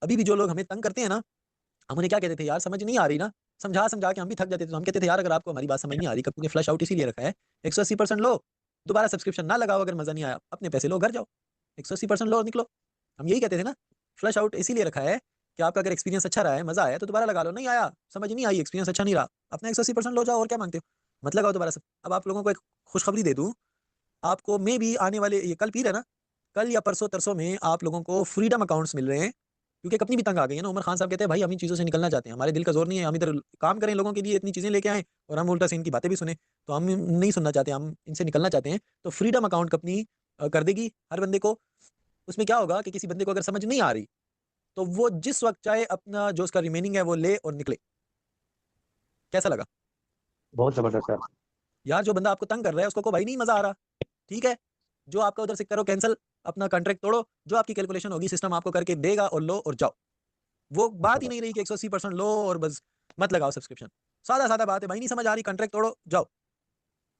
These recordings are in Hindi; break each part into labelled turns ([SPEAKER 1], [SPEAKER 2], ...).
[SPEAKER 1] अभी भी जो लोग हमें तंग करते हैं ना, हम उन्हें क्या कहते थे, यार समझ नहीं आ रही ना, समझा के हम भी थक जाते थे। तो हम कहते थे, यार अगर आपको हमारी बात समझ नहीं आ रही, कंपनी ने फ्लश आउट इसीलिए रखा है, 180% लो, दोबारा सब्सक्रिप्शन ना लगाओ, अगर मजा नहीं आया अपने पैसे लो, घर जाओ, 180% लो और निकलो। हम यही कहते थे ना, फ्लश आउट इसीलिए रखा है कि आपका अगर एक्सपीरियंस अच्छा रहा है, मजा आया तो दोबारा लगा लो, नहीं आया, समझ नहीं आई, एक्सपीरियंस अच्छा नहीं रहा, अपना 180% लो जाओ, और क्या मांगते हो, मत लगाओ दोबारा सब। अब आप लोगों को एक खुशखबरी दे दूं, आपको मे भी आने वाले, ये कल पीर है ना, कल या परसों तरसों में आप लोगों को फ्रीडम अकाउंट्स मिल रहे हैं, क्योंकि कंपनी भी तंग आ गई है ना। उमर खान साहब कहते हैं, भाई हम इन चीज़ों से निकलना चाहते हैं, हमारे दिल का जोर नहीं है, हम इधर काम करें लोगों के लिए, इतनी चीज़ें लेके आए और हम उल्टा से इनकी बातें भी सुने, तो हम नहीं सुनना चाहते, हम इनसे निकलना चाहते हैं। तो फ्रीडम अकाउंट कंपनी कर देगी हर बंदे को। उसमें क्या होगा कि किसी बंदे को अगर समझ नहीं आ रही, तो वो जिस वक्त चाहे अपना जो उसका रिमेनिंग है वो ले और निकले। कैसा लगा?
[SPEAKER 2] बहुत जबरदस्त है।
[SPEAKER 1] यार जो बंदा आपको तंग कर रहा है उसको को भाई नहीं मजा आ रहा, ठीक है, जो आपका उधर से करो कैंसिल, अपना कॉन्ट्रैक्ट तोड़ो, जो आपकी कैलकुलेशन होगी सिस्टम आपको करके देगा, और लो और जाओ। वो बात ही नहीं रही कि 180% लो और बस मत लगाओ सब्सक्रिप्शन। सादा सादा बात है भाई, नहीं समझ आ रही, कॉन्ट्रैक्ट तोड़ो जाओ।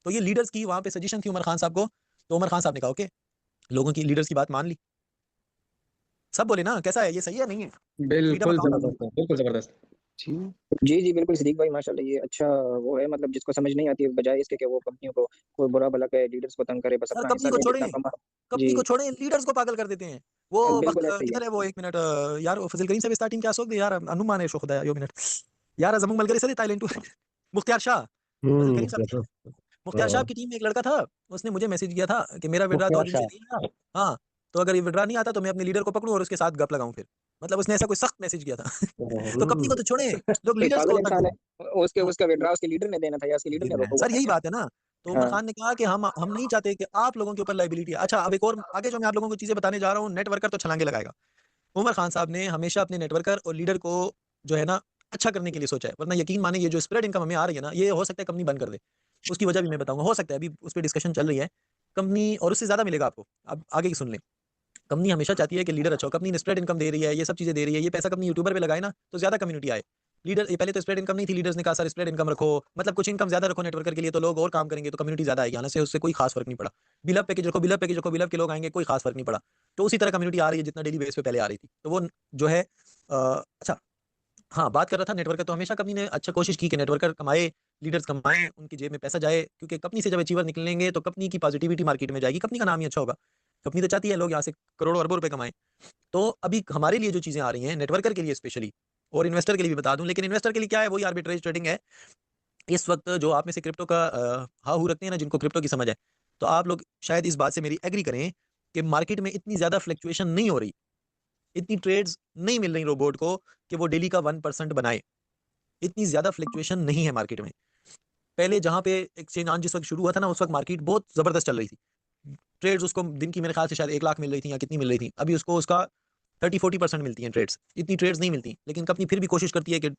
[SPEAKER 1] तो ये लीडर्स की वहां पे सजेशन थी उमर खान साहब को, तो उमर खान साहब ने कहा ओके, लोगों की लीडर्स की बात मान ली। सब बोले ना, कैसा है, ये सही है नहीं है? फ्रीडम
[SPEAKER 2] बिल्कुल
[SPEAKER 1] अकाउंट।
[SPEAKER 2] जबरदस्त है, बिल्कुल जबरदस्त।
[SPEAKER 3] जी जी जी, बिल्कुल सिद्दीक भाई, माशाल्लाह, ये अच्छा वो है, मतलब जिसको समझ नहीं आती है, बजाय इसके कि वो कंपनियों को कोई बुरा भला कहे, लीडर्स को तंग करे, बस
[SPEAKER 1] सर
[SPEAKER 3] अपना
[SPEAKER 1] कंपनी
[SPEAKER 3] हिस्सा
[SPEAKER 1] को
[SPEAKER 3] ले
[SPEAKER 1] छोड़े,
[SPEAKER 3] जितना कमा।
[SPEAKER 1] कंपनी
[SPEAKER 3] जी,
[SPEAKER 1] को छोड़े, लीडर्स को पागल कर देते हैं। वो
[SPEAKER 3] बिल्कुल ऐसे ही है।
[SPEAKER 1] किधर है वो, एक मिनट, यार वो फजल करीम से स्टार्टिंग क्या सोच यार, अनुमान है शो खुदा यो मिनट, यार जमूक मलगरी से ताइलैंड मुख्तियार शाह, फजल करीम साहब
[SPEAKER 2] मुख्तार
[SPEAKER 1] मुख्तियार साहब की टीम में एक लड़का था, उसने मुझे मैसेज किया था कि मेरा विड्रा 2 दिन से
[SPEAKER 2] शाह।
[SPEAKER 1] नहीं आया। हाँ, तो अगर ये विड्रा नहीं आता तो मैं अपने लीडर को पकड़ूं और उसके साथ गप लगाऊं फिर, मतलब उसने ऐसा कोई सख्त मैसेज किया था। तो कंपनी को तो छोड़े, लोग
[SPEAKER 3] एक
[SPEAKER 1] लीडर्स को
[SPEAKER 3] पागल
[SPEAKER 1] तंग
[SPEAKER 3] इंसान है,
[SPEAKER 1] करते
[SPEAKER 3] उसके
[SPEAKER 1] हैं।
[SPEAKER 3] उसका विड्रा उसके लीडर ने देना था, या उसके लीडर ने रोका हुआ
[SPEAKER 1] सर यही
[SPEAKER 3] था।
[SPEAKER 1] बात है ना। तो उमर
[SPEAKER 3] हाँ
[SPEAKER 1] खान ने कहा कि हम नहीं चाहते कि आप लोगों के ऊपर लाइबिलिटी है। अच्छा, अब एक और आगे जो मैं आप लोगों को चीजें बताने जा रहा हूँ, नेटवर्कर तो छलांगे लगाएगा। उमर खान साहब ने हमेशा अपने नेटवर्कर और लीडर को जो है ना अच्छा करने के लिए सोचा है, वरना यकीन माने ये जो स्प्रेड इनकम हमें आ रही है ना, ये हो सकता है कंपनी बंद कर दे। उसकी वजह भी मैं बताऊंगा, हो सकता है, अभी उस पर डिस्कशन चल रही है। कंपनी और उससे ज्यादा मिलेगा आपको, अब आगे की सुन लें। कंपनी हमेशा चाहती है कि लीडर अच्छा हो, कंपनी ने स्प्रेड इनकम दे रही है, ये सब चीजें दे रही है, ये पैसा कंपनी यूट्यूबर पे लगाए ना तो ज्यादा कम्युनिटी आए। लीडर, ये पहले तो स्प्रेड इनकम नहीं थी, लीडर्स ने कहा सर स्प्रेड इनकम रखो, मतलब कुछ इनकम ज्यादा रखो नेटवर्कर के लिए, तो लोग और काम करेंगे तो कम्युनिटी ज्यादा आएगी, आने से उससे कोई खास फर्क नहीं पड़ा। बिलअप पैकेज रखो, बिलअप पैकेज रखो, बिलअप के लोग आएंगे, कोई खास फर्क नहीं पड़ा। तो उसी तरह कम्युनिटी आ रही है जितना डेली बेस पे पहले आ रही थी, तो वो जो है अच्छा। हाँ, बात कर रहा था नेटवर्कर, तो हमेशा कंपनी ने अच्छा कोशिश की कि नेटवर्कर कमाए, लीडर्स कमाएं, उनकी जेब में पैसा जाए, क्योंकि कंपनी से जब अचीवर निकलेंगे तो कंपनी की पॉजिटिविटी मार्केट में जाएगी, कंपनी का नाम ही अच्छा होगा। कंपनी तो चाहती है लोग यहाँ से करोड़ों अरबों रुपए कमाएं। तो अभी हमारे लिए जो चीजें आ रही हैं नेटवर्कर के लिए स्पेशली, और इन्वेस्टर के लिए भी बता दूं, लेकिन इन्वेस्टर के लिए क्या है, वही आर्बिट्रेज ट्रेडिंग है। इस वक्त जो आप में से क्रिप्टो का हाहू रखते हैं ना, जिनको क्रिप्टो की समझ है, तो आप लोग शायद इस बात से मेरी एग्री करें कि मार्केट में इतनी ज्यादा फ्लक्चुएशन नहीं हो रही, इतनी ट्रेड्स नहीं मिल रही रोबोट को कि वो डेली का 1% बनाए। इतनी ज्यादा फ्लक्चुएशन नहीं है मार्केट में। पहले जहां पे एक्सचेंज ऑन जिस वक्त शुरू हुआ था ना, उस वक्त मार्केट बहुत जबरदस्त चल रही थी, ट्रेड्स उसको दिन की मेरे ख्याल से शायद 1 लाख मिल रही थी या कितनी मिल रही थी, अभी उसको उसका 30-40% मिलती हैं ट्रेड्स, इतनी ट्रेड्स नहीं मिलती, लेकिन कंपनी फिर भी कोशिश करती है कि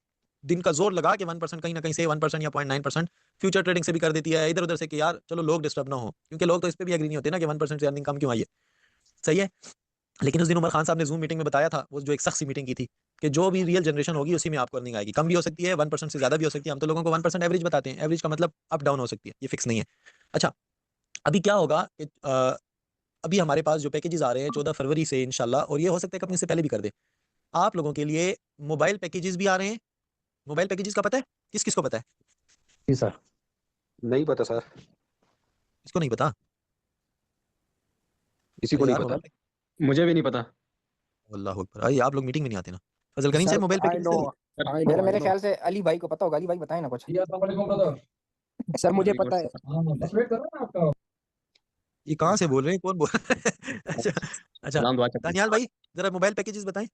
[SPEAKER 1] दिन का जोर लगा के 1% कहीं ना कहीं से 1% या 0.9% फ्यूचर ट्रेडिंग से भी कर देती है, इधर उधर से कि यार चलो लोग डिस्टर्ब ना हो, क्योंकि लोग तो इस पर भी एग्री नहीं होते ना कि 1% से अर्निंग कम क्यों आई है। सही है। लेकिन उस दिन उमर खान साहब ने जूम मीटिंग में बताया था, वो जो एक सख्त सी मीटिंग की थी, कि जो भी रियल जनरेशन होगी उसी में आपको अर्निंग आएगी, कम भी हो सकती है, 1% से ज्यादा भी हो सकती है। हम तो लोगों को 1% एवरेज बताते हैं, एवरेज का मतलब अप डाउन हो सकती है, ये फिक्स नहीं है। अच्छा, अभी क्या होगा कि अभी हमारे पास जो पैकेजेस आ रहे हैं 14 फरवरी से इंशाल्लाह, और ये हो सकता है कंपनी से पहले भी कर दे, आप लोगों के लिए मोबाइल पैकेजेस भी आ रहे हैं। मोबाइल पैकेजेस का पता है? किस किस को पता है?
[SPEAKER 2] जी सर।
[SPEAKER 4] नहीं पता सर,
[SPEAKER 1] इसको नहीं पता?
[SPEAKER 4] किसी को
[SPEAKER 1] अरे
[SPEAKER 4] नहीं
[SPEAKER 1] यार
[SPEAKER 4] पता।
[SPEAKER 1] मोबाइल,
[SPEAKER 2] मुझे भी नहीं पता।
[SPEAKER 1] अल्लाह अकबर, अरे आप लोग मीटिंग में नहीं आते ना। फजल करीम से
[SPEAKER 5] सर
[SPEAKER 1] मोबाइल
[SPEAKER 5] आई
[SPEAKER 1] पैकेजेस
[SPEAKER 5] नो,
[SPEAKER 1] है?
[SPEAKER 5] आई
[SPEAKER 3] मेरे
[SPEAKER 5] नो, आई
[SPEAKER 3] मेरे
[SPEAKER 5] नो।
[SPEAKER 3] ख्याल से अली भाई को पता होगा, अली भाई बताएं ना कुछ।
[SPEAKER 5] सर मुझे
[SPEAKER 2] वालेकुम
[SPEAKER 5] पता है।
[SPEAKER 2] अस्सलाम।
[SPEAKER 1] ये कहाँ से बोल रहे हैं, कौन बोल रहा है? अच्छा, अच्छा,
[SPEAKER 2] सलाम दुआ चाहिए।
[SPEAKER 1] दानियाल भाई जरा मोबाइल पैकेजेस बताएं।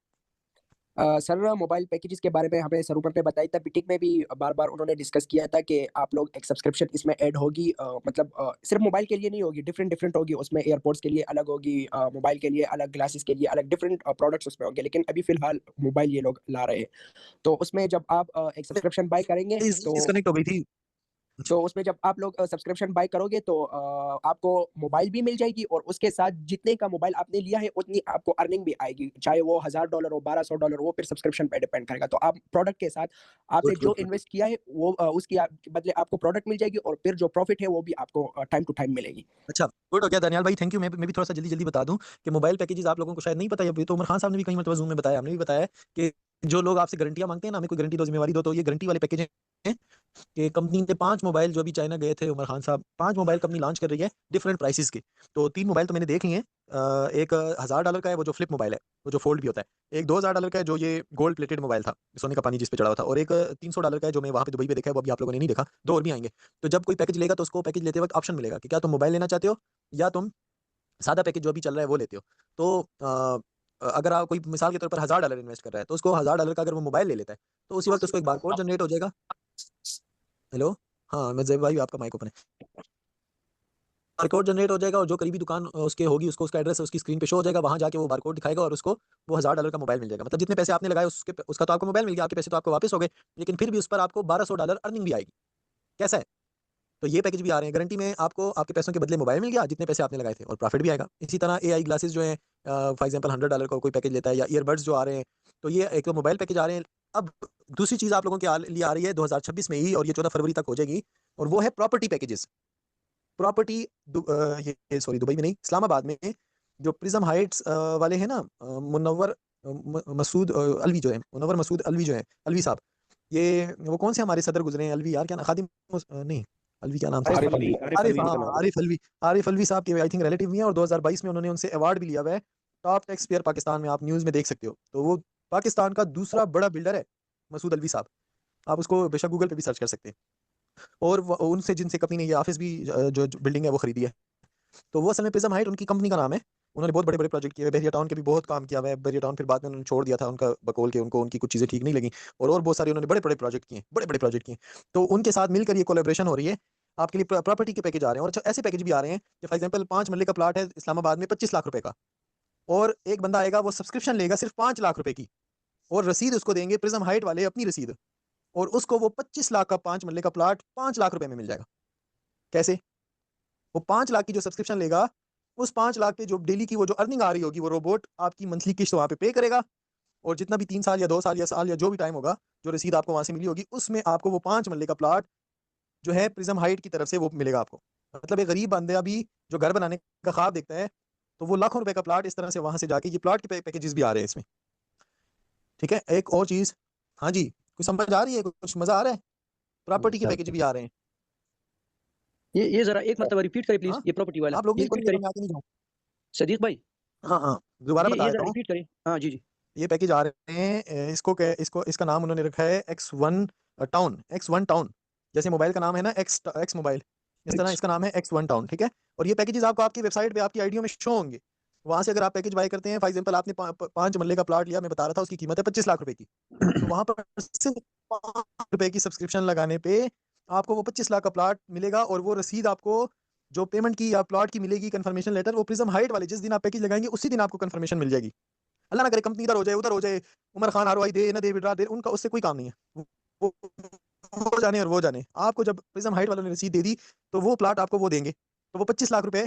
[SPEAKER 5] सर मोबाइल पैकेजेस के बारे में हमें सर ऊपर पे बताई था, मीटिंग में भी बार बार उन्होंने डिस्कस किया था कि आप लोग एक सब्सक्रिप्शन इसमें ऐड होगी, मतलब सिर्फ मोबाइल के लिए नहीं होगी, डिफरेंट डिफरेंट होगी, उसमें एयरपोर्ट्स के लिए अलग होगी, मोबाइल के लिए अलग, ग्लासेस के लिए अलग, डिफरेंट प्रोडक्ट्स उसमें होंगे, लेकिन अभी फिलहाल मोबाइल ये लोग ला रहे हैं। तो उसमें जब आप एक सब्सक्रिप्शन बाय करेंगे तो
[SPEAKER 1] डिस्कनेक्ट हो गई थी,
[SPEAKER 5] तो उसमें जब आप लोग सब्सक्रिप्शन बाय करोगे तो आपको मोबाइल भी मिल जाएगी और उसके साथ जितने का मोबाइल आपने लिया है उतनी आपको अर्निंग भी आएगी, चाहे वो $1000 हो, $1200 हो, फिर सब्सक्रिप्शन पे डिपेंड करेगा। तो आप प्रोडक्ट के साथ आपने
[SPEAKER 1] गुड
[SPEAKER 5] जो
[SPEAKER 1] गुड
[SPEAKER 5] इन्वेस्ट किया है वो उसकी बदले आपको प्रोडक्ट मिल जाएगी और फिर जो प्रॉफिट है वो भी आपको टाइम टू टाइम मिलेगी।
[SPEAKER 1] अच्छा, गुड हो गया दनियाल भाई, थैंक यू। मैं भी थोड़ा-सा जल्दी-जल्दी बता दूँ कि मोबाइल पैकेजेज़ आप लोगों को शायद नहीं पता है, अभी तो उमर खान साहब ने भी कई मर्तबा ज़ूम में बताया, हमने भी बताया है कि जो लोग आपसे गारंटियाँ माँगते हैं ना, हमें कोई गारंटी दो, ज़िम्मेवारी दो, तो ये गारंटी वाले पैकेज हैं कि कंपनी ने 5 मोबाइल जो अभी चाइना गए थे उमर खान साहब, 5 मोबाइल कंपनी लॉन्च कर रही है डिफरेंट प्राइसेज़ के। तो 3 मोबाइल तो मैंने देख लिए हैं। एक $1000 का है, वो जो फ्लिप मोबाइल है, वो जो फोल्ड भी होता है। एक $2000 का है, जो ये गोल्ड प्लेटेड मोबाइल था, सोने का पानी जिस पे चढ़ा हुआ था, और एक $300 का है, जो मैं वहाँ पे दुबई पे देखा है, वो अभी आप लोगों ने नहीं देखा। 2 और भी आएँगे। तो जब कोई पैकेज लेगा तो उसको पैकेज लेते वक़्त ऑप्शन मिलेगा कि क्या तुम मोबाइल लेना चाहते हो या तुम सादा पैकेज जो अभी चल रहा है वो लेते हो। तो अगर आप कोई मिसाल के तौर पर $1000 इन्वेस्ट कर रहा है, तो उसको $1000 का अगर वो मोबाइल ले लेता है, तो उसी वक़्त उसको एक बारकोड जनरेट हो जाएगा। हेलो? हाँ, मैं ज़ैब भाई आपका माइक ओपन है। बारकोड जनरेट हो जाएगा और जो करीबी दुकान उसके होगी, उसको उसका एड्रेस उसकी स्क्रीन पे शो हो जाएगा, वहाँ जाके वो बारकोड दिखाएगा और उसको वो $1000 का मोबाइल मिल जाएगा। मतलब जितने पैसे आपने लगाए उसका तो आपको मोबाइल मिल गया, आपके पैसे तो आपको वापस हो गए, लेकिन फिर भी उस पर आपको $1200 अर्निंग भी आएगी। कैसा है? तो ये पैकेज भी आ रहे हैं, गारंटी में आपको आपके पैसों के बदले मोबाइल मिल गया, जितने पैसे आपने लगाए थे, और प्रॉफिट भी आएगा। इसी तरह एआई ग्लासेस जो हैं, फॉर एग्जांपल $100 का कोई पैकेज लेता है, या ईयरबड्स जो आ रहे हैं, तो ये एक तो मोबाइल पैकेज आ रहे हैं। अब दूसरी चीज़ आप लोगों के लिए आ रही है 2026 में ही, और ये 14 फरवरी तक हो जाएगी, और वो है प्रॉपर्टी पैकेजेस। प्रॉपर्टी ये सॉरी दुबई में नहीं, इस्लामाबाद में जो प्रिज्म हाइट्स वाले हैं ना, मुनव्वर मसूद अलवी जो है, मुनव्वर मसूद अलवी जो है, अलवी साहब, ये वो कौन से हमारे सदर गुजरे हैं, अलवी यार क्या खादिम नहीं, अलवी क्या नाम था
[SPEAKER 2] आरिफ अलवी, आरिफ
[SPEAKER 1] आरिफ,
[SPEAKER 2] अलवी
[SPEAKER 1] हाँ
[SPEAKER 2] उनका नाम है।
[SPEAKER 1] आरिफ अलवी साहब के आई थिंक रिलेटिव भी हैं, और 2022 में उन्होंने उनसे अवार्ड भी लिया हुआ है, टॉप टैक्स पेयर पाकिस्तान में, आप न्यूज़ में देख सकते हो। तो वो पाकिस्तान का दूसरा बड़ा बिल्डर है मसूद अलवी साहब, आप उसको बेशक गूगल पे भी सर्च कर सकते हैं। और उनसे जिनसे कंपनी ने ये ऑफिस भी जो बिल्डिंग है वो खरीदी है, तो वो असल में प्रिज्म हाइट उनकी कंपनी का नाम है। उन्होंने बहुत बड़े-बड़े प्रोजेक्ट किए हुए, बहरिया टाउन के भी बहुत काम किया हुआ है। बहरिया टाउन फिर बाद में उन्होंने छोड़ दिया था, उनका बकौल के उनको उनकी कुछ चीज़ें ठीक नहीं लगी, और बहुत सारे उन्होंने बड़े-बड़े प्रोजेक्ट किए, बड़े-बड़े प्रोजेक्ट किए। तो उनके साथ मिलकर ये कोलैबोरेशन हो रही है, आपके लिए प्रॉपर्टी के पैकेज आ रहे हैं, और अच्छा ऐसे पैकेज भी आ रहे हैं कि फॉर एग्जांपल 5 मरले का प्लॉट है इस्लामाबाद में 25 लाख रुपए का, और एक बंदा आएगा वो सब्सक्रिप्शन लेगा सिर्फ 5 लाख रुपए की, और रसीद उसको देंगे प्रिज्म हाइट वाले अपनी रसीद, और उसको वो 25 लाख का 5 मरले का प्लॉट 5 लाख रुपए में मिल जाएगा। कैसे? वो 5 लाख की जो सब्सक्रिप्शन लेगा, उस 5 लाख पे जो डेली की वो जो अर्निंग आ रही होगी, वो रोबोट आपकी मंथली किश्त वहाँ पे करेगा, और जितना भी 3 साल या 2 साल या साल या जो भी टाइम होगा, जो रसीद आपको वहाँ से मिली होगी, उसमें आपको वो 5 मरले का प्लॉट जो है प्रिज्म हाइट की तरफ से वो मिलेगा आपको। मतलब एक गरीब बंदा भी जो घर बनाने का ख्वाब देखता है, तो वो लाखों रुपए का प्लॉट इस तरह से वहाँ से जाके, ये प्लॉट के पैकेजेस भी आ रहे हैं इसमें। ठीक है? एक और चीज़, हाँ जी, कुछ समझ आ रही है? कुछ मज़ा आ रहा है? प्रॉपर्टी के पैकेज भी आ रहे हैं।
[SPEAKER 6] ये जरा एक मरतबा रिपीट करें प्लीज,
[SPEAKER 1] हाँ?
[SPEAKER 6] ये प्रॉपर्टी वाला
[SPEAKER 1] आप लोग
[SPEAKER 6] ये
[SPEAKER 1] भी
[SPEAKER 6] रिपीट
[SPEAKER 1] पढ़िए,
[SPEAKER 6] करें
[SPEAKER 1] मैं आगे नहीं जाऊँ।
[SPEAKER 6] सदीक भाई,
[SPEAKER 1] हाँ, हाँ, दोबारा बता
[SPEAKER 6] ये
[SPEAKER 1] देता
[SPEAKER 6] जरा
[SPEAKER 1] हूँ।
[SPEAKER 6] रिपीट करें। हाँ जी जी।
[SPEAKER 1] ये पैकेज आ रहे हैं, इसको इसका नाम उन्होंने रखा है X1 टाउन, X1 टाउन। जैसे मोबाइल का नाम है ना एक्स मोबाइल, इस तरह इसका नाम है X1 टाउन, ठीक है? और ये पैकेजेस आपको आपकी वेबसाइट पे आपकी आईडियो में शो होंगे। वहाँ से अगर आप पैकेज बाय करते हैं, फॉर एग्जांपल आपने 5 मरले का प्लॉट लिया, मैं बता रहा था उसकी कीमत है 25 लाख रुपए की। तो वहाँ पर सिर्फ 5 रुपए की सब्सक्रिप्शन लगाने पे आपको वो 25 लाख का प्लॉट मिलेगा, और वो रसीद आपको जो पेमेंट की या प्लॉट की मिलेगी, कंफर्मेशन लेटर, वो प्रिज्म हाइट वाले जिस दिन आप पैकेज लगाएंगे उसी दिन आपको कंफर्मेशन मिल जाएगी। अल्लाह ना करे कंपनी इधर हो जाए, उधर हो जाए, उमर खान आरओआई दे ना दे, विड्रा दे, उनका उससे कोई काम नहीं है। वो वो जाने और वो जाने। आपको जब प्रिज्म हाइट वालों ने रसीद दे दी, तो वो प्लॉट आपको वो देंगे। तो वो 25 लाख रुपए,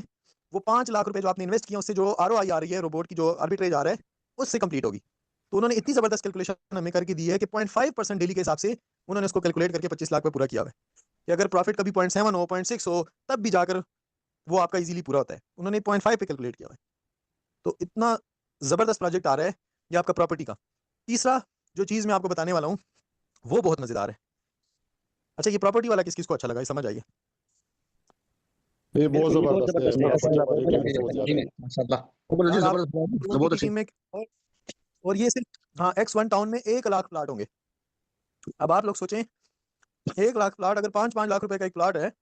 [SPEAKER 1] वो 5 लाख रुपए जो आपने इन्वेस्ट किए, उससे जो आरओआई आ रही है, रोबोट की जो आर्बिट्रेज आ रहा है, उससे कंप्लीट होगी। तो उन्होंने इतनी ज़बरदस्त कैलकुलेशन हमें करके दी है कि 0.5% डेली के हिसाब से उन्होंने उसको कैलकुलेट करके 25 लाख पे पूरा किया हुआ है, कि अगर प्रॉफिट कभी 0.7 हो, 0.6 हो, तब भी जाकर वो आपका ईज़िली पूरा होता है। उन्होंने 0.5 पे कैलकुलेट किया हुआ है। तो इतना ज़बरदस्त प्रोजेक्ट आ रहा है ये आपका प्रॉपर्टी का। तीसरा जो चीज़ मैं आपको बताने वाला हूँ, वो बहुत मज़ेदार है। अच्छा, ये प्रॉपर्टी वाला किस-किस को अच्छा लगा, ये समझ आइए।
[SPEAKER 2] ये बहुत
[SPEAKER 6] बिल्कुल, ये बहुत
[SPEAKER 2] जबरदस्त है,
[SPEAKER 6] जबरदस्त है।
[SPEAKER 2] प्रॉपर्टी वाले टीम से बहुत
[SPEAKER 3] जी
[SPEAKER 2] ज्यादा
[SPEAKER 3] में
[SPEAKER 2] है।
[SPEAKER 3] माशाल्लाह।
[SPEAKER 2] जी
[SPEAKER 1] और आप
[SPEAKER 2] जबरदस्त,
[SPEAKER 1] उनकी
[SPEAKER 2] बहुत अच्छी।
[SPEAKER 1] टीम में, और ये सिर्फ हाँ, X1 टाउन में 1 लाख प्लॉट होंगे। अब आप लोग सोचें, 1 लाख प्लॉट, अगर 5-5 लाख रुपए का एक प्लॉट है,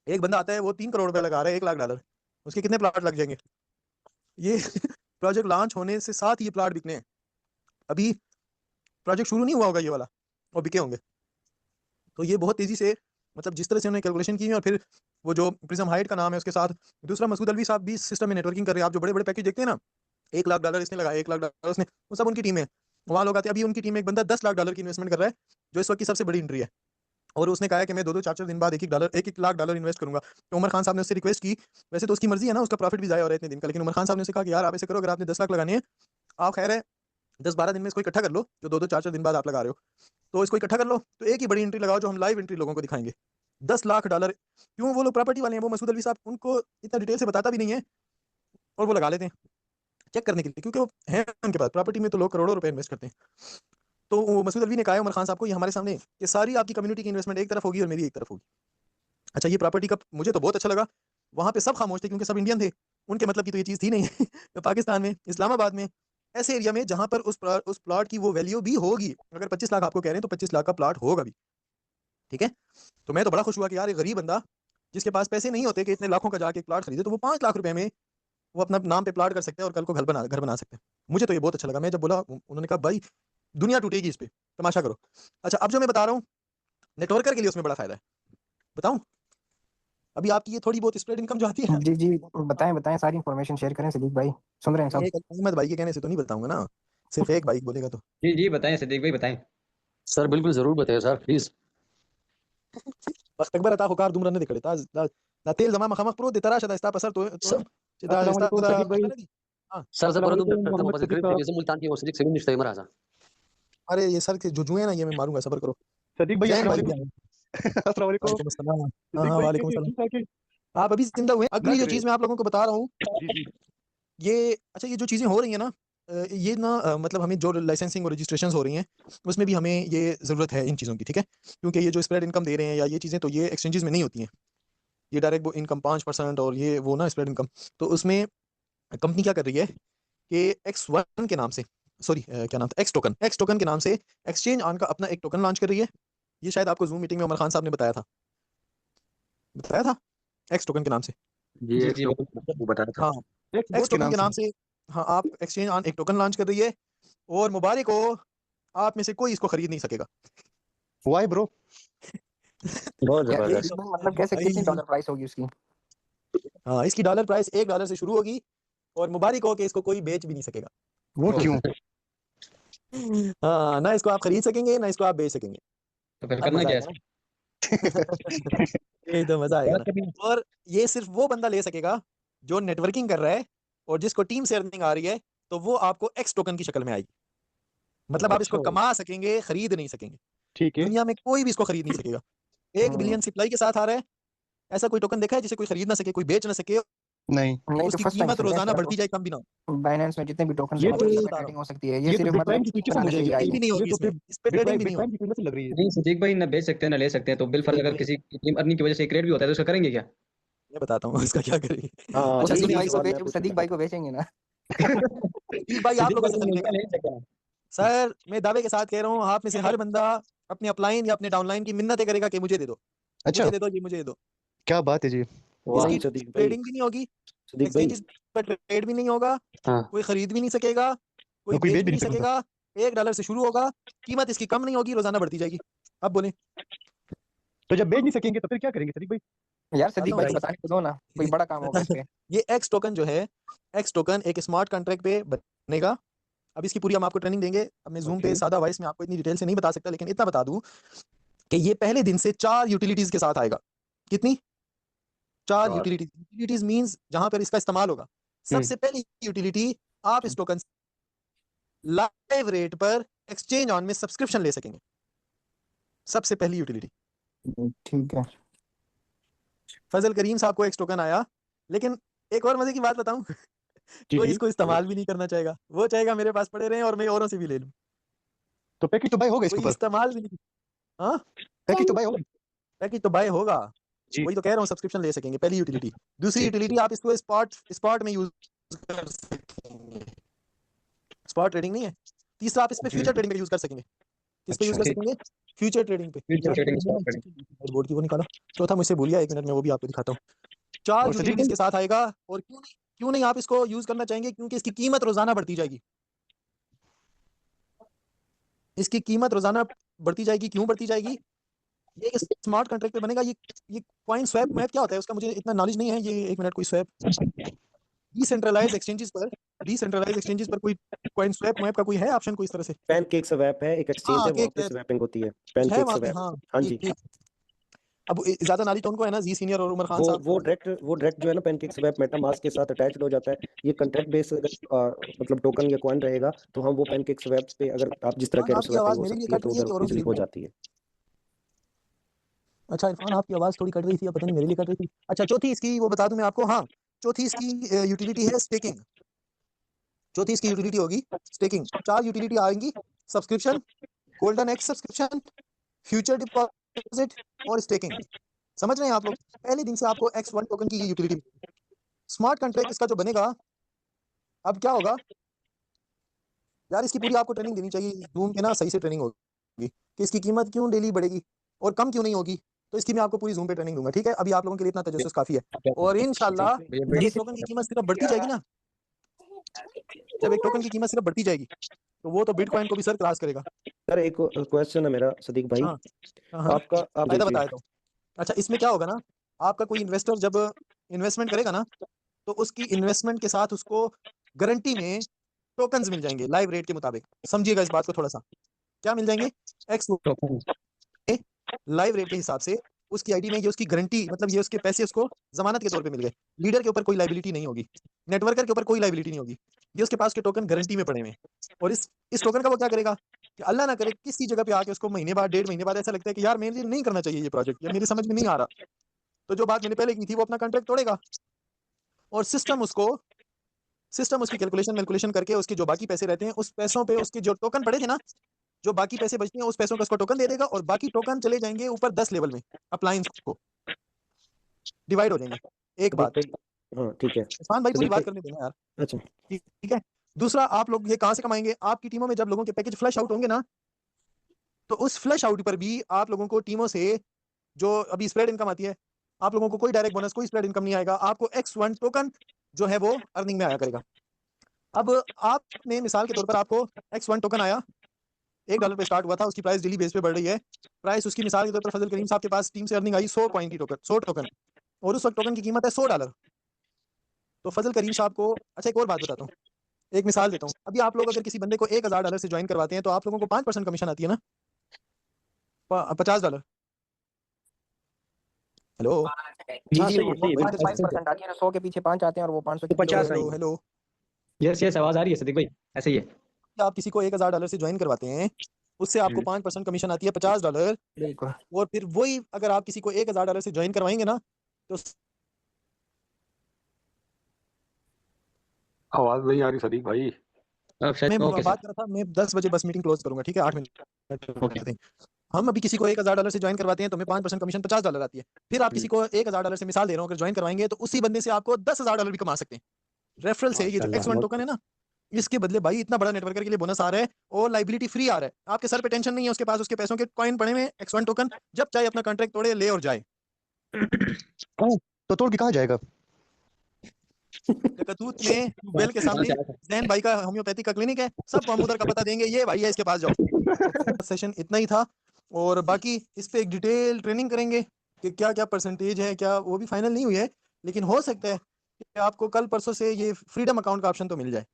[SPEAKER 1] एक बंदा आता है वो 3 करोड़ रुपए लगा रहा है, $1 लाख, उसके कितने प्लॉट लग जाएंगे? ये प्रोजेक्ट लॉन्च होने से साथ ही ये प्लॉट बिकने हैं। अभी प्रोजेक्ट शुरू नहीं हुआ होगा ये वाला, और बिके होंगे। तो ये बहुत तेज़ी से, मतलब जिस तरह से उन्होंने कैलकुलेशन की है, और फिर वो जो प्रिज्म हाइट का नाम है उसके साथ दूसरा मसूद अलवी साहब भी इस सिस्टम में नेटवर्किंग कर रहे हैं। आप जो बड़े-बड़े पैकेज देखते हैं ना, $1 लाख इसने लगाया, $1 लाख उसने, वो सब उनकी टीम है। वहाँ लोग आते हैं, अभी उनकी टीम में एक बंदा $10 लाख की इन्वेस्टमेंट कर रहा है, जो इस वक्त की सबसे बड़ी एंट्री है। और उसने कहा है कि मैं 2-2 4-4 दिन बाद $1 लाख इन्वेस्ट करूंगा। तो उमर खान साहब ने उससे रिक्वेस्ट की, वैसे तो उसकी मर्जी है ना, उसका प्रॉफिट भी ज़ाया हो रहा है इतने दिन का, लेकिन उमर खान साहब ने उससे कहा कि यार आप ऐसे करो, अगर आपने 10 लाख लगाने हैं, आप खैर है 10-12 दिन में इसको इकट्ठा कर लो, जो 2-2 4-4 दिन बाद आप लगा रहे हो, तो इसको इकट्ठा कर लो, तो एक ही बड़ी एंट्री लगाओ जो हम लाइव एंट्री लोगों को दिखाएंगे। $10 लाख, क्यों, वो लोग प्रॉपर्टी वाले हैं, वो मसूद अलवी साहब, उनको इतना डिटेल से बताता भी नहीं है और वो लगा लेते हैं चेक करने के लिए, क्योंकि वो है उनके पास प्रॉपर्टी में, तो लोग करोड़ों रुपए इन्वेस्ट करते हैं। तो वो मसूद अलवी ने कहा है उमर खान साहब को, ये हमारे सामने कि सारी आपकी कम्युनिटी की इन्वेस्टमेंट एक तरफ होगी और मेरी एक तरफ होगी। अच्छा, ये प्रॉपर्टी का मुझे तो बहुत अच्छा लगा, वहाँ पे सब खामोश थे क्योंकि सब इंडियन थे, उनके मतलब की तो ये चीज़ थी नहीं तो पाकिस्तान में, इस्लामाबाद में, ऐसे एरिया में जहाँ पर उस प्लॉट की वो वैल्यू भी होगी, अगर 25 लाख आपको कह रहे हैं तो 25 लाख का प्लॉट होगा भी, ठीक है। तो मैं तो बड़ा खुश हुआ कि यार एक गरीब बंदा जिसके पास पैसे नहीं होते कि इतने लाखों का जाके प्लॉट खरीदे, तो वो 5 लाख रुपए में वो अपना नाम पे प्लॉट कर सकते हैं और कल को घर बना सकते हैं। मुझे तो ये बहुत अच्छा लगा। मैं जब बोला, उन्होंने कहा भाई दुनिया टूटेगी इस पे, तमाशा करो। अच्छा, अब जो मैं बता रहा हूँ नेटवर्कर के लिए उसमें बड़ा फायदा है, बताऊं? अभी आपकी ये थोड़ी बहुत स्प्रेड इनकम जो आती है ना,
[SPEAKER 3] जी बताएं सारी इन्फॉर्मेशन शेयर करें सदीक भाई, सुन रहे हैं सब।
[SPEAKER 1] एक अहमद भाई के कहने से तो नहीं बताऊंगा ना, सिर्फ एक भाई बोलेगा तो।
[SPEAKER 6] जी बताएं सदीक भाई बताएं।
[SPEAKER 2] सर बिल्कुल जरूर बताइए सर प्लीज।
[SPEAKER 1] वक्त अकबर अता हुकार दुमरा ने दिखड़े ताज ला तेल जमा मखमख प्रो देतरा शदा इस्ता पसर तो चिदा
[SPEAKER 2] अस्सलाम
[SPEAKER 1] इस्ता
[SPEAKER 2] वालेकुम सदीक भाई।
[SPEAKER 1] हाँ।
[SPEAKER 2] सर
[SPEAKER 6] अस्सलाम
[SPEAKER 2] बरदुम
[SPEAKER 6] वालेकुम
[SPEAKER 2] दफ्तर
[SPEAKER 6] मोहम्मद
[SPEAKER 2] मोहम्मद
[SPEAKER 6] सदीक
[SPEAKER 2] ज़कीर
[SPEAKER 6] साहब।
[SPEAKER 2] तेज़ मुल्तान की वसलीक सेवन निश्चय मराजा।
[SPEAKER 1] अरे ये सर के जो जुए ना, ये मैं मारूंगा, सबर करो।
[SPEAKER 2] सदीक भाई
[SPEAKER 1] जैन
[SPEAKER 2] अस्सलाम
[SPEAKER 1] भाई भी
[SPEAKER 2] वालेकुम।
[SPEAKER 1] आए।
[SPEAKER 2] अस्सलाम वालेकुम।
[SPEAKER 1] वालेकुम अस्सलाम। हाँ
[SPEAKER 2] सदीक
[SPEAKER 1] हाँ,
[SPEAKER 2] भाई
[SPEAKER 1] वालेकुम
[SPEAKER 2] कैसे
[SPEAKER 1] अस्सलाम।
[SPEAKER 2] ठीक ठाक है?
[SPEAKER 1] आप अभी जिंदा हुए।
[SPEAKER 2] क्या
[SPEAKER 1] अगली जो
[SPEAKER 2] कर रहे
[SPEAKER 1] चीज मैं आप लोगों को बता रहा हूँ,
[SPEAKER 2] हैं? जी जी।
[SPEAKER 1] ये अच्छा, ये जो चीजें हो रही है ना, ये ना मतलब हमें जो लाइसेंसिंग और रजिस्ट्रेशन हो रही हैं उसमें भी हमें ये ज़रूरत है इन चीज़ों की, ठीक है। क्योंकि ये जो स्प्रेड इनकम दे रहे हैं या ये चीज़ें, तो ये एक्सचेंजेस में नहीं होती हैं, ये डायरेक्ट वो इनकम 5% और ये वो ना स्प्रेड इनकम। तो उसमें कंपनी क्या कर रही है कि X1 के नाम से, सॉरी क्या नाम था, एक्स टोकन के नाम से एक्सचेंज ऑन का अपना एक टोकन लॉन्च कर रही है। ये शायद आपको जूम मीटिंग में उमर खान साहब ने बताया था एक्स टोकन के नाम से।
[SPEAKER 4] जी
[SPEAKER 6] जी
[SPEAKER 4] एक
[SPEAKER 6] जी
[SPEAKER 4] तो
[SPEAKER 6] बताएं।
[SPEAKER 4] वो बताया था।
[SPEAKER 1] हाँ, एक्स
[SPEAKER 2] बोट के
[SPEAKER 1] टोकन
[SPEAKER 2] नाम
[SPEAKER 1] के
[SPEAKER 2] से।
[SPEAKER 1] नाम से, हाँ, आप एक्सचेंज ऑन एक टोकन लॉन्च कर रही है और मुबारक हो, आप में से कोई इसको खरीद नहीं सकेगा।
[SPEAKER 2] Y bro.
[SPEAKER 4] बहुत
[SPEAKER 3] क्या
[SPEAKER 1] यही
[SPEAKER 4] जबरदस्त।
[SPEAKER 1] तो
[SPEAKER 3] मतलब कैसे, कितनी
[SPEAKER 1] भाई,
[SPEAKER 3] डॉलर प्राइस होगी उसकी?
[SPEAKER 1] हाँ, इसकी डॉलर प्राइस $1 से शुरू होगी और मुबारक हो कि इसको कोई बेच भी नहीं सकेगा।
[SPEAKER 2] वो क्यों?
[SPEAKER 1] हाँ, ना इसको आप खरीद सकेंगे ना इसको आप बेच सकेंगे।
[SPEAKER 6] तो फिर
[SPEAKER 1] अब
[SPEAKER 6] करना
[SPEAKER 1] मजा
[SPEAKER 6] क्या
[SPEAKER 1] आएगा ना ये तो मजा आएगा ना। और ये सिर्फ वो बंदा ले सकेगा जो नेटवर्किंग कर रहा है और जिसको टीम से अर्निंग आ रही है, तो वो आपको एक्स टोकन की शक्ल में आएगी। मतलब आप इसको
[SPEAKER 2] अच्छा
[SPEAKER 1] कमा सकेंगे, खरीद नहीं सकेंगे।
[SPEAKER 2] ठीक है।
[SPEAKER 1] दुनिया में कोई भी इसको खरीद नहीं सकेगा। 1 बिलियन सप्लाई के साथ आ रहा है। ऐसा कोई टोकन देखा है जिसे कोई खरीद ना सके, कोई बेच ना सके,
[SPEAKER 2] नहीं
[SPEAKER 3] नहीं, तो
[SPEAKER 1] उसकी
[SPEAKER 3] फर्स्ट टाइम
[SPEAKER 1] कीमत
[SPEAKER 3] सुन रहे हैं
[SPEAKER 1] रोजाना
[SPEAKER 3] सर।
[SPEAKER 1] बढ़ती जाए, कम भी ना हो।
[SPEAKER 3] बाइनेंस में जितने भी टोकन
[SPEAKER 2] ये
[SPEAKER 3] है
[SPEAKER 2] तो
[SPEAKER 3] इस पे
[SPEAKER 1] बता रहा
[SPEAKER 3] ट्रेडिंग
[SPEAKER 1] हूँ,
[SPEAKER 3] हो सकती है, ये
[SPEAKER 2] ये तो
[SPEAKER 3] सिर्फ मतलब
[SPEAKER 2] बिटकॉइन की फीचर से
[SPEAKER 3] बनाने
[SPEAKER 2] मुझे
[SPEAKER 3] के लिए आई
[SPEAKER 1] ट्रेडिंग
[SPEAKER 3] है।
[SPEAKER 1] भी नहीं
[SPEAKER 2] ये
[SPEAKER 1] होगी
[SPEAKER 2] तो
[SPEAKER 1] इसमें,
[SPEAKER 2] फिर
[SPEAKER 1] इस पे ट्रेडिंग
[SPEAKER 2] बिटकॉइन
[SPEAKER 1] भी नहीं
[SPEAKER 2] बिटकॉइन
[SPEAKER 1] होगी।
[SPEAKER 2] की कीमत से लग रही है।
[SPEAKER 6] नहीं सदीक भाई, ना बेच सकते हैं ना ले सकते हैं, तो बिल फर्ज अगर किसी टीम अर्निंग की वजह से क्रिएट भी होता है तो उसका करेंगे क्या?
[SPEAKER 1] मैं बताता हूँ इसका क्या करेंगे।
[SPEAKER 2] हाँ
[SPEAKER 1] अच्छा
[SPEAKER 3] सदीक
[SPEAKER 2] यही
[SPEAKER 1] सुनिए,
[SPEAKER 3] भाई को
[SPEAKER 2] सवाल मैं
[SPEAKER 3] बेच,
[SPEAKER 2] पूछना
[SPEAKER 3] सदीक
[SPEAKER 2] चाह
[SPEAKER 3] भाई
[SPEAKER 2] रहा
[SPEAKER 3] को बेचेंगे ना?
[SPEAKER 1] सदीक भाई आप
[SPEAKER 6] सदीक
[SPEAKER 1] लोगों
[SPEAKER 6] भाई
[SPEAKER 1] से
[SPEAKER 6] को
[SPEAKER 1] खरीदेगा।
[SPEAKER 6] ले सकते हैं।
[SPEAKER 1] सर मैं दावे के साथ कह रहा हूँ, आप में से हर बंदा अपने अपलाइन या अपने डाउनलाइन की मिन्नतें करेगा कि मुझे दे दो,
[SPEAKER 2] था। अच्छा
[SPEAKER 1] मुझे दे दो, ये मुझे दे दो।
[SPEAKER 2] क्या बात है जी।
[SPEAKER 4] वाह
[SPEAKER 1] इसकी
[SPEAKER 4] सदीक भाई।
[SPEAKER 1] ट्रेडिंग भी नहीं होगी,
[SPEAKER 4] सदीक भाई।
[SPEAKER 1] एक्सचेंजेस पर ट्रेड भी नहीं होगा,
[SPEAKER 4] हाँ।
[SPEAKER 1] कोई खरीद भी नहीं सकेगा, कोई
[SPEAKER 2] कोई
[SPEAKER 1] बेच
[SPEAKER 2] बेच
[SPEAKER 1] भी
[SPEAKER 2] भी
[SPEAKER 1] नहीं
[SPEAKER 2] नहीं सकता।
[SPEAKER 1] सकेगा। $1 से शुरू होगा, कीमत इसकी कम नहीं होगी, रोजाना बढ़ती जाएगी। अब बोले,
[SPEAKER 2] तो जब बेच नहीं सकेंगे तो फिर क्या करेंगे सदीक भाई?
[SPEAKER 3] यार
[SPEAKER 1] बताता
[SPEAKER 3] सदीक
[SPEAKER 1] हूँ
[SPEAKER 3] भाई को
[SPEAKER 1] इसका।
[SPEAKER 3] बताने को दो ना, कोई बड़ा काम होगा इस पे।
[SPEAKER 1] ये एक्स टोकन जो है, एक्स टोकन एक स्मार्ट कॉन्ट्रैक्ट पे बनेगा। अब इसकी पूरी हम आपको ट्रेनिंग देंगे। अब मैं जूम पे
[SPEAKER 2] ओके
[SPEAKER 1] सादा वॉइस में आपको इतनी डिटेल से नहीं बता सकता, लेकिन इतना बता दूं कि ये पहले दिन से 4 यूटिलिटीज के साथ आएगा। कितनी? 4
[SPEAKER 4] और
[SPEAKER 1] यूटिलिटीज मींस जहां पर इसका इस्तेमाल होगा। सबसे पहली यूटिलिटी, आप इस टोकन लाइव रेट पर एक्सचेंज ऑन में सब्सक्रिप्शन ले सकेंगे। सबसे पहली यूटिलिटी।
[SPEAKER 3] ठीक है।
[SPEAKER 1] फजल करीम साहब को एक्स टोकन आया, लेकिन एक और मजे की बात बताऊं,
[SPEAKER 2] जी
[SPEAKER 1] कोई
[SPEAKER 2] जी।
[SPEAKER 1] इसको इस्तेमाल भी नहीं करना चाहेगा, वो चाहेगा मेरे पास पड़े रहे और मैं औरों से भी ले लूं।
[SPEAKER 2] तो पैकेज तो बाय होगा इसके
[SPEAKER 1] कोई
[SPEAKER 2] ऊपर।
[SPEAKER 1] इस्तेमाल भी नहीं। हाँ,
[SPEAKER 2] पैकेज तो बाय होगा।
[SPEAKER 1] पैकेज तो बाय होगा,
[SPEAKER 2] जी
[SPEAKER 1] वही तो कह रहा हूँ, सब्सक्रिप्शन ले सकेंगे, पहली यूटिलिटी। दूसरी
[SPEAKER 2] ठीक।
[SPEAKER 1] यूटिलिटी, आप इसको स्पॉट में यूज कर सकेंगे, स्पॉट ट्रेडिंग नहीं है। तीसरा, आप इस पे फ्यूचर ट्रेडिंग पे यूज कर सकेंगे। किस पे यूज
[SPEAKER 2] अच्छा
[SPEAKER 1] कर सकेंगे? फ्यूचर ट्रेडिंग पे।
[SPEAKER 6] Future trading, stock trading.
[SPEAKER 1] Board की वो निकाला। चौथा मुझसे भूल गया, 1 मिनट में वो भी आपको दिखाता हूँ। 4
[SPEAKER 2] और सदीक
[SPEAKER 1] यूटिलिटीज
[SPEAKER 2] भाई
[SPEAKER 1] के साथ आएगा। और क्यों नहीं आप इसको यूज करना चाहेंगे? क्योंकि इसकी कीमत रोजाना बढ़ती जाएगी। इसकी कीमत रोजाना बढ़ती जाएगी। क्यों बढ़ती जाएगी? ये एक स्मार्ट कॉन्ट्रैक्ट पे बनेगा। ये कॉइन स्वैप मैप क्या होता है उसका मुझे इतना नॉलेज नहीं है। ये 1 मिनट, कोई स्वैप डिसेंट्रलाइज एक्सचेंजेस पर कोई कॉइन स्वैप मैप का कोई है ऑप्शन, कोई इस तरह से?
[SPEAKER 4] पैनकेक स्वैप है, एक एक्सचेंज
[SPEAKER 1] हाँ,
[SPEAKER 4] है, वहाँ
[SPEAKER 1] केक
[SPEAKER 4] पे
[SPEAKER 1] स्वैप
[SPEAKER 4] स्वैपिंग होती है।
[SPEAKER 1] है
[SPEAKER 4] पैनकेक
[SPEAKER 1] वहाँ पे।
[SPEAKER 4] स्वैप।
[SPEAKER 1] हाँ,
[SPEAKER 4] हाँ
[SPEAKER 1] ठीक
[SPEAKER 4] जी।
[SPEAKER 1] ठीक। अब ज्यादा नाली तो उनको है ना, जी सीनियर और उमर खान साहब।
[SPEAKER 4] वो डायरेक्ट जो है ना पैनकेक स्वैप मेटामास्क के साथ अटैच्ड हो जाता है। ये कंट्रैक्ट बेस अगर मतलब टोकन या कॉइन रहेगा तो हम वो पैनकेक स्वैप्स पे अगर आप जिस तरह कह
[SPEAKER 1] इरफान,
[SPEAKER 4] रहे हो
[SPEAKER 1] आपकी
[SPEAKER 4] स्वैपिंग
[SPEAKER 1] आवाज
[SPEAKER 4] हो
[SPEAKER 1] मेरे लिए
[SPEAKER 4] सकती है
[SPEAKER 1] कट
[SPEAKER 4] तो
[SPEAKER 1] रही है
[SPEAKER 4] उधर
[SPEAKER 1] कि औरों के
[SPEAKER 4] इजीली
[SPEAKER 1] लिए?
[SPEAKER 4] हो जाती है।
[SPEAKER 1] अच्छा इरफान, आपकी आवाज थोड़ी कट रही थी, या पता नहीं मेरे लिए कट रही थी। अच्छा चौथी इसकी वो बता दूं मैं आपको, हाँ चौथी इसकी यूटिलिटी है स्टेकिंग। चौथी इसकी यूटिलिटी होगी स्टेकिंग। 4 यूटिलिटी आएंगी, subscription, golden x subscription, future deposit और स्टेकिंग। समझ रहे हैं आप लोग? पहले दिन से आपको X1 टोकन की ये यूटिलिटी। स्मार्ट कॉन्ट्रैक्ट इसका जो बनेगा, अब क्या होगा यार, इसकी पूरी आपको ट्रेनिंग देनी चाहिए, जूम पे ना सही से ट्रेनिंग होगी कि इसकी कीमत क्यों डेली बढ़ेगी और कम क्यों नहीं होगी। तो इसकी मैं आपको पूरी जूम पे ट्रेनिंग दूंगा, ठीक है? अभी आप लोगों के लिए इतना तजस्सुस काफी है। और इंशाल्लाह
[SPEAKER 6] भैया
[SPEAKER 1] जब
[SPEAKER 5] जी
[SPEAKER 1] एक टोकन की कीमत सिर्फ बढ़ती जाएगी ना, जब एक टोकन की कीमत सिर्फ बढ़ती जाएगी, तो वो तो बिटकॉइन को भी सर क्रॉस करेगा।
[SPEAKER 4] सर एक क्वेश्चन है मेरा सदीक भाई।
[SPEAKER 1] हाँ हाँ,
[SPEAKER 4] आपका आप
[SPEAKER 1] फायदा
[SPEAKER 4] देखिए
[SPEAKER 1] बताया तो। अच्छा इसमें क्या होगा ना, आपका कोई इन्वेस्टर जब इन्वेस्टमेंट करेगा ना, तो उसकी इन्वेस्टमेंट के साथ उसको गारंटी में टोकन्स मिल जाएंगे लाइव रेट के मुताबिक। समझिएगा इस बात को थोड़ा सा, क्या मिल जाएंगे? एक्स
[SPEAKER 6] टोकन
[SPEAKER 1] लाइव रेट के हिसाब से उसकी आईडी में ये उसकी गारंटी, मतलब ये उसके पैसे उसको जमानत के तौर पे मिल गए। लीडर के ऊपर कोई लाइबिलिटी नहीं होगी, नेटवर्कर के ऊपर कोई लाइबिलिटी नहीं होगी, ये उसके पास के टोकन गारंटी में पड़े हुए हैं। और इस टोकन का वो क्या करेगा कि अल्लाह ना करे किसी जगह पे आके उसको महीने बाद, 1.5 महीने बाद ऐसा लगता है कि यार मेरे लिए नहीं करना चाहिए ये प्रोजेक्ट, या मेरी समझ में नहीं आ रहा, तो जो बात मैंने पहले की थी वो अपना कॉन्ट्रैक्ट तोड़ेगा। और सिस्टम उसकी कैलकुलेशन करके उसके जो बाकी पैसे रहते हैं, उस पैसों पे उसके जो टोकन पड़े थे ना, जो बाकी पैसे बचते हैं उस पैसों का उसको टोकन दे देगा, और बाकी टोकन चले जाएंगे ऊपर 10 लेवल में, अप्लायंस को डिवाइड हो जाएंगे। एक
[SPEAKER 4] सदीक
[SPEAKER 1] बात,
[SPEAKER 4] भाई, हाँ ठीक है
[SPEAKER 1] इरफान भाई पूरी
[SPEAKER 4] सदीक
[SPEAKER 1] बात
[SPEAKER 4] भाई।
[SPEAKER 1] करने देना यार।
[SPEAKER 4] अच्छा
[SPEAKER 1] ठीक ठीक है। दूसरा, आप लोग ये कहां से कमाएंगे? आपकी टीमों में जब लोगों के पैकेज फ्लश आउट होंगे ना, तो उस फ्लश आउट पर भी आप लोगों को टीमों से जो अभी स्प्रेड इनकम आती है, आप लोगों को कोई डायरेक्ट बोनस, कोई स्प्रेड इनकम नहीं आएगा, आपको X1 टोकन जो है वो अर्निंग में आया करेगा। अब आपने मिसाल के तौर पर आपको X1 टोकन आया, $1 पे स्टार्ट हुआ था, उसकी प्राइस डेली बेस पे बढ़ रही है। प्राइस उसकी मिसाल के तौर पर फजल करीम साहब के पास टीम से अर्निंग आई 100 कॉइन की टोकन, 100 टोकन, और उस वक्त टोकन की कीमत है $100। तो फजल करीम साहब को, अच्छा एक और बात बताता हूँ, एक मिसाल देता हूँ। अभी आप लोग अगर किसी बंदे को $1000 से ज्वाइन करवाते हैं तो आप लोगों को 5% कमीशन आती है ना, $50। हेलो
[SPEAKER 5] जी
[SPEAKER 4] हाँ
[SPEAKER 5] जी,
[SPEAKER 4] सही है
[SPEAKER 5] वो
[SPEAKER 4] सही है बिल्कुल।
[SPEAKER 5] 5% आती है, 100 के पीछे 5 आते हैं और वो 500
[SPEAKER 6] तो
[SPEAKER 5] के पीछे
[SPEAKER 6] 50
[SPEAKER 1] हेलो हेलो,
[SPEAKER 6] यस आवाज आ रही है सदीक भाई, ऐसे ही है।
[SPEAKER 1] आप किसी को $1000 से ज्वाइन करवाते हैं, उससे आपको 5% कमीशन आती है $50।
[SPEAKER 5] बिल्कुल।
[SPEAKER 1] और फिर वही अगर आप किसी को $1000 से ज्वाइन करवाएंगे ना, तो
[SPEAKER 2] आवाज नहीं आ रही सदीक भाई।
[SPEAKER 6] अब शायद
[SPEAKER 1] मैं
[SPEAKER 6] ओके
[SPEAKER 1] बात
[SPEAKER 6] सर।
[SPEAKER 1] कर रहा था, मैं 10 बजे बस मीटिंग क्लोज करूंगा, ठीक है? 8 मिनट
[SPEAKER 6] ओके
[SPEAKER 1] रहते हैं। हम अभी किसी को $1000 से ज्वाइन करवाते हैं तो हमें 5% कमीशन $50 आती है। फिर आप किसी को $1000 से, मिसाल दे रहा हूँ, अगर ज्वाइन करवाएंगे तो उसी बंदे से आपको $10,000 भी कमा सकते हैं रेफरल से। ये जो
[SPEAKER 4] माशाल्लाह
[SPEAKER 1] X1 टोकन है ना, इसके बदले भाई इतना बड़ा नेटवर्कर के लिए बोनस आ रहा है और लाइबिलिटी फ्री आ रहा है। आपके सर पे टेंशन नहीं है, उसके पास उसके पैसों के कॉइन पड़े हुए हैं, X1 टोकन, जब चाहे अपना कॉन्ट्रैक्ट तोड़े, ले और जाए।
[SPEAKER 2] तो तोड़ के कहाँ जाएगा?
[SPEAKER 1] कतूत में ट्यूबवेल के
[SPEAKER 6] कहाँ
[SPEAKER 1] सामने
[SPEAKER 6] से आया था?
[SPEAKER 1] जैन भाई का होम्योपैथी का क्लिनिक है, सबको हम उधर का पता देंगे, ये भाई है इसके पास जाओ। तो सेशन इतना ही था, और बाकी इस पे एक डिटेल ट्रेनिंग करेंगे कि क्या क्या परसेंटेज है, क्या वो भी फाइनल नहीं हुई है, लेकिन हो सकता है कि आपको कल परसों से ये फ्रीडम अकाउंट का ऑप्शन तो मिल जाए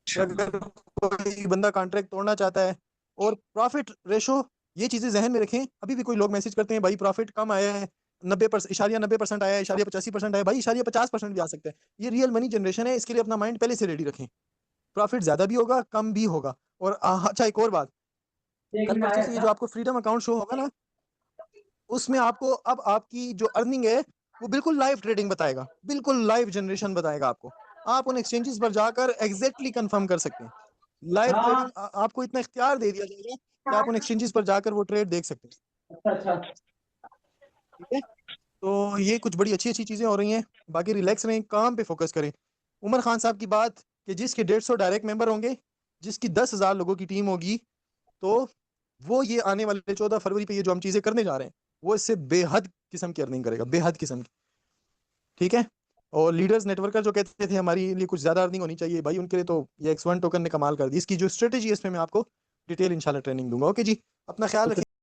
[SPEAKER 1] कि अगर कोई बंदा कॉन्ट्रैक्ट तोड़ना चाहता है। और प्रॉफिट रेशो, ये चीजें जहन में रखें। अभी भी कोई लोग मैसेज करते हैं भाई प्रॉफिट कम आया है, 90% आया है, 85% आया है, भाई 50% भी आ सकता है। ये रियल मनी जनरेशन है, इसके लिए अपना माइंड पहले से रेडी रखें। प्रॉफिट ज्यादा भी होगा, कम भी होगा। और अच्छा एक और बात, कल परसों से ये जो आपको फ्रीडम अकाउंट शो होगा ना, उसमें आपको अब आपकी जो अर्निंग है वो बिल्कुल लाइव ट्रेडिंग बताएगा, बिल्कुल लाइव जनरेशन बताएगा आपको। आप उन एक्सचेंजेस पर जाकर एग्जैक्टली कंफर्म कर सकते हैं। लाइव ट्रेडिंग आपको इतना इख्तियार दे दिया जाएगा कि आप उन एक्सचेंजेस पर जाकर वो ट्रेड देख सकते हैं, ठीक है? तो ये कुछ बड़ी अच्छी अच्छी चीजें हो रही हैं। बाकी रिलैक्स रहें, काम पे फोकस करें। उमर खान साहब की बात कि जिसके 150 डायरेक्ट मेंबर होंगे, जिसकी 10,000 लोगों की टीम होगी, तो वो ये आने वाले 14 फरवरी पे ये जो हम चीजें करने जा रहे हैं, वो इससे बेहद किस्म की अर्निंग करेगा, बेहद किस्म की, ठीक है? और लीडर्स नेटवर्कर जो कहते थे हमारे लिए कुछ ज्यादा अर्निंग होनी चाहिए, भाई उनके लिए तो ये X1 टोकन ने कमाल कर दी। इसकी जो स्ट्रेटेजी है, इसमें मैं आपको डिटेल इंशाल्लाह ट्रेनिंग दूंगा। ओके जी, अपना ख्याल रखिए।